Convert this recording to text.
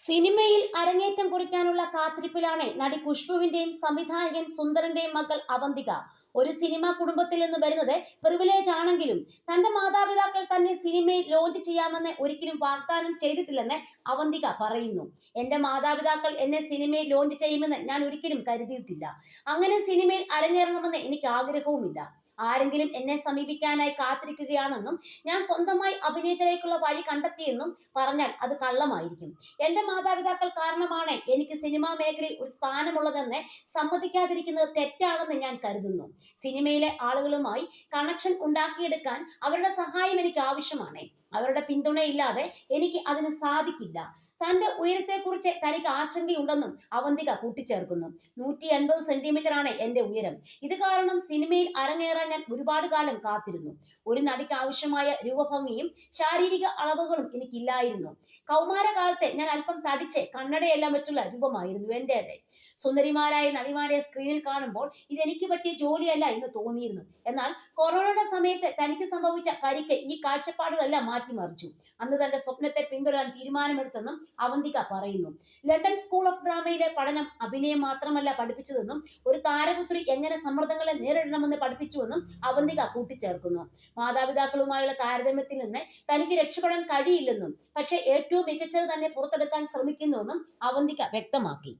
സിനിമയിൽ അരങ്ങേറ്റം കുറിക്കാനുള്ള കാത്തിരിപ്പിലാണ് നടി ഖുഷ്ബുവിന്റെയും സംവിധായകൻ സുന്ദറിന്റെയും മകൾ അവന്തിക. ഒരു സിനിമാ കുടുംബത്തിൽ നിന്ന് വരുന്നത് പ്രിവിലേജ് ആണെങ്കിലും തന്റെ മാതാപിതാക്കൾ തന്നെ സിനിമയിൽ ലോഞ്ച് ചെയ്യാമെന്ന് ഒരിക്കലും വാഗ്ദാനം ചെയ്തിട്ടില്ലെന്ന് അവന്തിക പറയുന്നു. എന്റെ മാതാപിതാക്കൾ എന്നെ സിനിമയിൽ ലോഞ്ച് ചെയ്യുമെന്ന് ഞാൻ ഒരിക്കലും കരുതിയിട്ടില്ല. അങ്ങനെ സിനിമയിൽ അരങ്ങേറണമെന്ന് എനിക്ക് ആഗ്രഹവുമില്ല. ആരെങ്കിലും എന്നെ സമീപിക്കാനായി കാത്തിരിക്കുകയാണെന്നും ഞാൻ സ്വന്തമായി അഭിനയത്തിലേക്കുള്ള വഴി കണ്ടെത്തിയെന്നും പറഞ്ഞാൽ അത് കള്ളമായിരിക്കും. എന്റെ മാതാപിതാക്കൾ കാരണമാണ് എനിക്ക് സിനിമാ മേഖലയിൽ ഒരു സ്ഥാനമുള്ളതെന്ന് സമ്മതിക്കാതിരിക്കുന്നത് തെറ്റാണെന്ന് ഞാൻ കരുതുന്നു. സിനിമയിലെ ആളുകളുമായി കണക്ഷൻ ഉണ്ടാക്കിയെടുക്കാൻ അവരുടെ സഹായം എനിക്ക് ആവശ്യമാണ്. അവരുടെ പിന്തുണയില്ലാതെ എനിക്ക് അതിന് സാധിക്കില്ല. തന്റെ ഉയരത്തെക്കുറിച്ച് തനിക്ക് ആശങ്കയുണ്ടെന്നും അവന്തിക കൂട്ടിച്ചേർക്കുന്നു. 180 സെന്റിമീറ്റർ ആണ് എന്റെ ഉയരം. ഇത് കാരണം സിനിമയിൽ അരങ്ങേറാൻ ഞാൻ ഒരുപാട് കാലം കാത്തിരുന്നു. ഒരു നടിക്ക് ആവശ്യമായ രൂപഭംഗിയും ശാരീരിക അളവുകളും എനിക്കില്ലായിരുന്നു. കൗമാരകാലത്തെ ഞാൻ അല്പം തടിച്ച് കണ്ണടയെല്ലാം വെച്ചുള്ള രൂപമായിരുന്നു എന്റേത്. സുന്ദരിമാരായ നടിമാരെ സ്ക്രീനിൽ കാണുമ്പോൾ ഇതെനിക്ക് പറ്റിയ ജോലിയല്ല എന്ന് തോന്നിയിരുന്നു. എന്നാൽ കൊറോണയുടെ സമയത്ത് തനിക്ക് സംഭവിച്ച പരിക്ക് ഈ കാഴ്ചപ്പാടുകളെല്ലാം മാറ്റിമറിച്ചു. അന്ന് തന്റെ സ്വപ്നത്തെ പിന്തുടരാൻ തീരുമാനമെടുത്തെന്നും അവന്തിക പറയുന്നു. ലണ്ടൻ സ്കൂൾ ഓഫ് ഡ്രാമയിലെ പഠനം അഭിനയം മാത്രമല്ല പഠിപ്പിച്ചതെന്നും ഒരു താരപുത്രി എങ്ങനെ സമ്മർദ്ദങ്ങളെ നേരിടണമെന്ന് പഠിപ്പിച്ചുവെന്നും അവന്തിക കൂട്ടിച്ചേർക്കുന്നു. മാതാപിതാക്കളുമായുള്ള താരതമ്യത്തിൽ നിന്ന് തനിക്ക് രക്ഷപ്പെടാൻ കഴിയില്ലെന്നും പക്ഷേ ഏറ്റവും മികച്ചത് തന്നെ പുറത്തെടുക്കാൻ ശ്രമിക്കുന്നുവെന്നും അവന്തിക വ്യക്തമാക്കി.